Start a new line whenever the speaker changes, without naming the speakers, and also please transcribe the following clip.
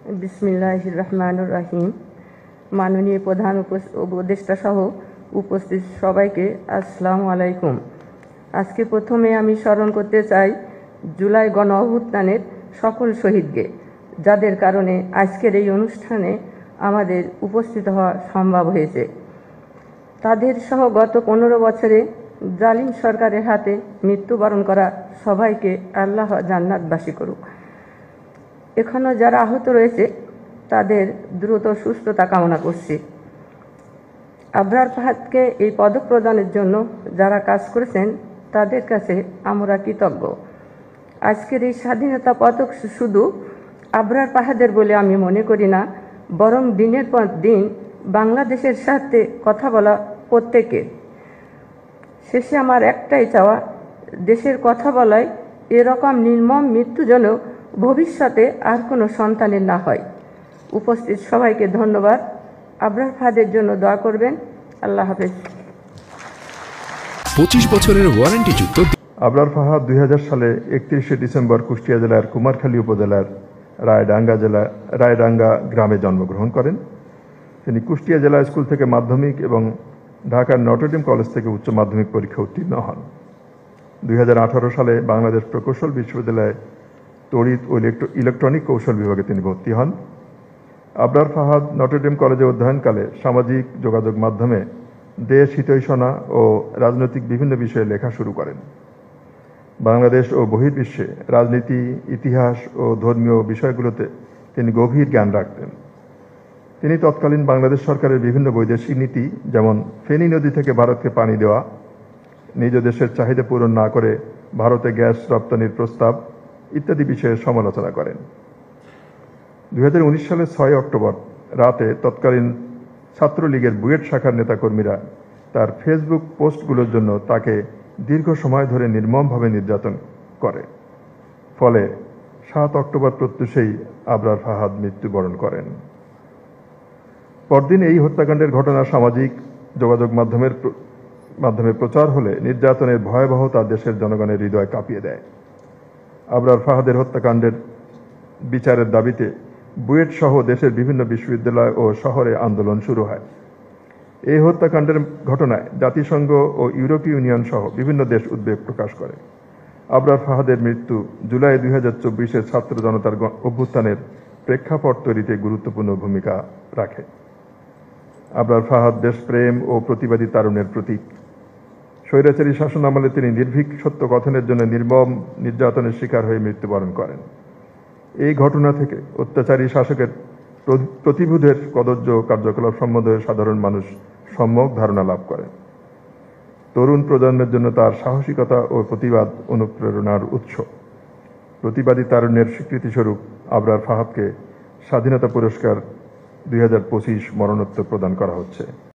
বিসমিল্লাহির রহমানির রহিম। মাননীয় প্রধান উপদেষ্টা সহ উপস্থিত সবাইকে আসসালামু আলাইকুম। আজকে প্রথমে আমি স্মরণ করতে চাই জুলাই গণ অভ্যুত্থানের সকল শহীদকে, যাদের কারণে আজকের এই অনুষ্ঠানে আমাদের উপস্থিত হওয়া সম্ভব হয়েছে। তাদের সহ গত 15 বছরে জালিম সরকারের হাতে মৃত্যুবরণ করা সবাইকে আল্লাহ জান্নাতবাসী করুক। এখনও যারা আহত রয়েছে তাদের দ্রুত সুস্থতা কামনা করছি। আবরার ফাহাদকে এই পদক প্রদানের জন্য যারা কাজ করেছেন তাদের কাছে আমরা কৃতজ্ঞ। আজকের এই স্বাধীনতা পদক শুধু আবরার ফাহাদের বলে আমি মনে করি না, বরং দিনের পর দিন বাংলাদেশের সাথে কথা বলা প্রত্যেকের। শেষে আমার একটাই চাওয়া, দেশের কথা বলায় এরকম নির্মম মৃত্যু যেন ভবিষ্যতে আর কোনো সন্তানের না হয়। উপস্থিত সবাইকে ধন্যবাদ। আবরার ফাহাদের জন্য দোয়া করবেন। আল্লাহ হাফেজ।
25 বছরের ওয়ারেন্টিযুক্ত
আবরার ফাহাদ 2000 সালে 31শে ডিসেম্বর কুষ্টিয়া জেলার কুমারখালী উপজেলার রায়ডাঙ্গা গ্রামে জন্মগ্রহণ করেন। তিনি কুষ্টিয়া জেলা স্কুল থেকে মাধ্যমিক এবং ঢাকার নটরডেম কলেজ থেকে উচ্চ মাধ্যমিক পরীক্ষা উত্তীর্ণ হন। 2018 সালে বাংলাদেশ প্রকৌশল বিশ্ববিদ্যালয়ে তড়িৎ ও ইলেকট্রনিক কৌশল বিভাগে তিনি ভর্তি হন। আবরার ফাহাদ নটরডেম কলেজে অধ্যয়নকালে সামাজিক যোগাযোগ মাধ্যমে দেশ হিতৈষণা ও রাজনৈতিক বিভিন্ন বিষয়ে লেখা শুরু করেন। বাংলাদেশ ও বহির্বিশ্বে রাজনীতি, ইতিহাস ও ধর্মীয় বিষয়গুলোতে তিনি গভীর জ্ঞান রাখতেন। তিনি তৎকালীন বাংলাদেশ সরকারের বিভিন্ন বৈদেশিক নীতি, যেমন ফেনী নদী থেকে ভারতকে পানি দেওয়া, নিজ দেশের চাহিদা পূরণ না করে ভারতে গ্যাস রপ্তানির প্রস্তাব ইত্যাদি বিষয়ে সমালোচনা করেন। 2019 সালের 6 অক্টোবর রাতে তৎকালীন ছাত্রলীগের বুয়েট শাখার নেতাকর্মীরা তার ফেসবুক পোস্টগুলোর জন্য তাকে দীর্ঘ সময় ধরে নির্মমভাবে নির্যাতন করে। ফলে 7 অক্টোবর প্রত্যুষেই আবরার ফাহাদ মৃত্যুবরণ করেন। পরদিন এই হত্যাকাণ্ডের ঘটনা সামাজিক যোগাযোগ মাধ্যমে প্রচার হলে নির্যাতনের ভয়াবহতা দেশের জনগণের হৃদয় কাঁপিয়ে দেয়। আবরার ফাহাদের হত্যাকাণ্ডের বিচারের দাবিতে বুয়েট সহ দেশের বিভিন্ন বিশ্ববিদ্যালয় ও শহরে আন্দোলন শুরু হয়। এই হত্যাকাণ্ডের ঘটনায় জাতিসংঘ ও ইউরোপীয় ইউনিয়ন সহ বিভিন্ন দেশ উদ্বেগ প্রকাশ করে। আবরার ফাহাদের মৃত্যু জুলাই 2024-এর ছাত্র জনতার অভ্যুত্থানের প্রেক্ষাপট তৈরিতে গুরুত্বপূর্ণ ভূমিকা রাখে। আবরার ফাহাদ দেশপ্রেম ও প্রতিবাদী তারুণ্যের প্রতীক। স্বৈরাচারী শাসনামলে তিনি নির্ভীক সত্য কথনের জন্য নির্মম নির্যাতনের শিকার হয়ে মৃত্যুবরণ করেন। এই ঘটনা থেকে অত্যাচারী শাসকের প্রতিশোধের কদর্য কার্যকলাপ সম্বন্ধে সাধারণ মানুষ সম্যক ধারণা লাভ করেন। তরুণ প্রজন্মের জন্য তার সাহসিকতা ও প্রতিবাদ অনুপ্রেরণার উৎস। প্রতিবাদী তারুণ্যের স্বীকৃতিস্বরূপ আবরার ফাহাদকে স্বাধীনতা পুরস্কার 2025 মরণোত্তর প্রদান করা হচ্ছে।